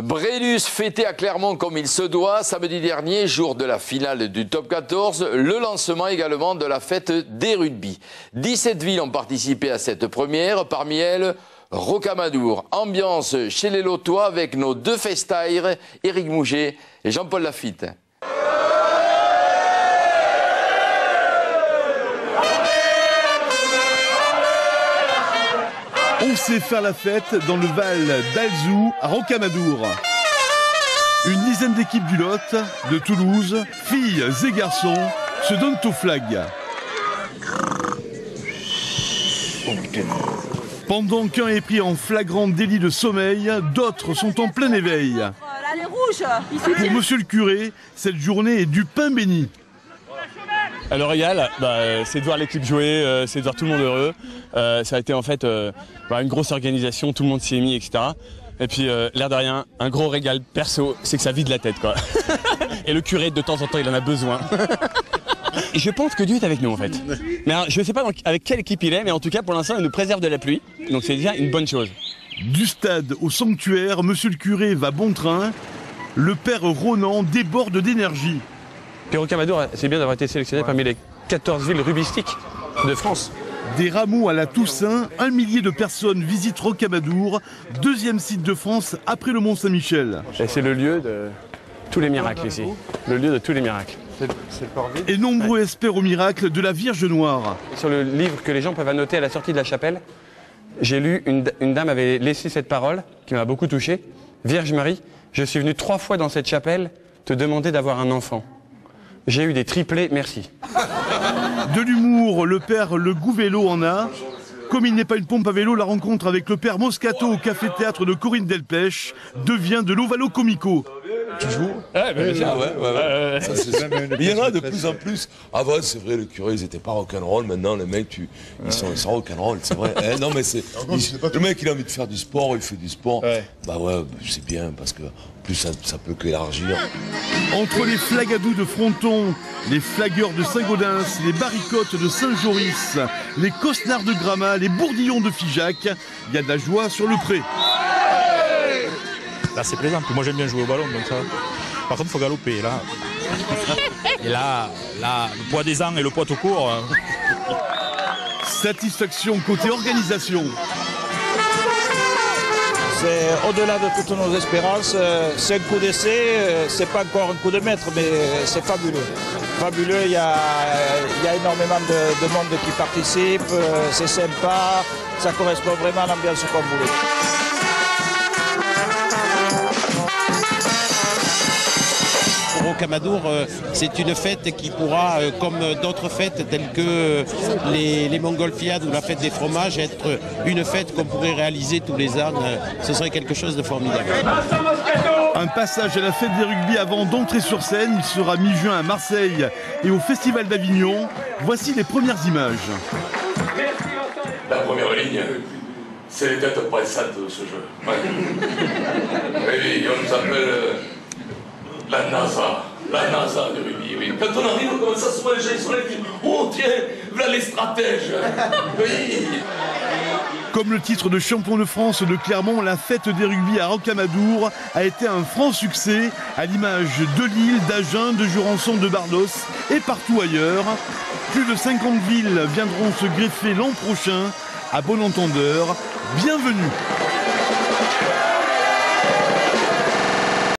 Brennus fêté à Clermont comme il se doit, samedi dernier, jour de la finale du Top 14, le lancement également de la fête des rugby. 17 villes ont participé à cette première, parmi elles Rocamadour. Ambiance chez les Lotois avec nos deux festaires, Éric Mouget et Jean-Paul Lafitte. On sait faire la fête dans le Val d'Alzou à Rocamadour. Une dizaine d'équipes du Lot, de Toulouse, filles et garçons, se donnent au flag. Pendant qu'un est pris en flagrant délit de sommeil, d'autres sont en plein éveil. Pour monsieur le curé, cette journée est du pain béni. À L'Oréal, c'est de voir l'équipe jouer, c'est de voir tout le monde heureux. Ça a été en fait une grosse organisation, tout le monde s'y est mis, etc. Et puis l'air de rien, un gros régal perso, c'est que ça vide la tête, quoi. Et le curé, de temps en temps, il en a besoin. Et je pense que Dieu est avec nous, en fait. Mais alors, je ne sais pas avec quelle équipe il est, mais en tout cas, pour l'instant, il nous préserve de la pluie. Donc c'est déjà une bonne chose. Du stade au sanctuaire, monsieur le curé va bon train. Le père Ronan déborde d'énergie. Puis Rocamadour, c'est bien d'avoir été sélectionné parmi les 14 villes rubistiques de France. Des rameaux à la Toussaint, 1 millier de personnes visitent Rocamadour, deuxième site de France après le Mont-Saint-Michel. Et c'est le lieu de tous les miracles ici. Le lieu de tous les miracles. Et nombreux espèrent au miracle de la Vierge Noire. Sur le livre que les gens peuvent annoter à la sortie de la chapelle, j'ai lu, une dame avait laissé cette parole qui m'a beaucoup touché. Vierge Marie, je suis venu 3 fois dans cette chapelle te demander d'avoir un enfant. J'ai eu des triplés, merci. De l'humour, le père Le Gouvélo en a. Comme il n'est pas une pompe à vélo, la rencontre avec le père Moscato au café-théâtre de Corinne Delpech devient de l'Ovalo Comico. Tu joues? Ouais. Ça, il y en a de plus en plus. Avant, c'est vrai, le curé, ils n'étaient pas rock'n'roll. Maintenant, les mecs, ils sont rock'n'roll, c'est vrai. Non, mais le mec, il a envie de faire du sport, il fait du sport. Ouais. Bah ouais, c'est bien, parce que plus ça peut qu'élargir. Entre les flagadous de Fronton, les flagueurs de Saint-Gaudens, les barricottes de Saint-Joris, les cosnards de Gramat, les bourdillons de Figeac, il y a de la joie sur le pré. Là, c'est plaisant. Moi, j'aime bien jouer au ballon, donc ça. Par contre, il faut galoper, là. Et là, le poids des ans et le poids tout court. Satisfaction côté organisation. C'est au-delà de toutes nos espérances. C'est un coup d'essai, c'est pas encore un coup de maître, mais c'est fabuleux. Fabuleux, il y a énormément de monde qui participe, c'est sympa, ça correspond vraiment à l'ambiance qu'on voulait. Rocamadour, c'est une fête qui pourra, comme d'autres fêtes telles que les Montgolfiades ou la fête des fromages, être une fête qu'on pourrait réaliser tous les ans. Ce serait quelque chose de formidable. Un passage à la fête des rugby avant d'entrer sur scène. Il sera mi-juin à Marseille et au Festival d'Avignon. Voici les premières images. La première ligne, c'est les têtes pensantes de ce jeu. Ouais. Oui, on nous appelle la NASA du rugby, oui. Quand on arrive, on commence à se souvent les gens ils sont là, ils disent « Oh tiens, voilà les stratèges !» Oui. Comme le titre de champion de France de Clermont, la fête des rugby à Rocamadour a été un franc succès, à l'image de Lille, d'Agen, de Jurançon, de Bardos et partout ailleurs. Plus de 50 villes viendront se greffer l'an prochain. À bon entendeur, bienvenue.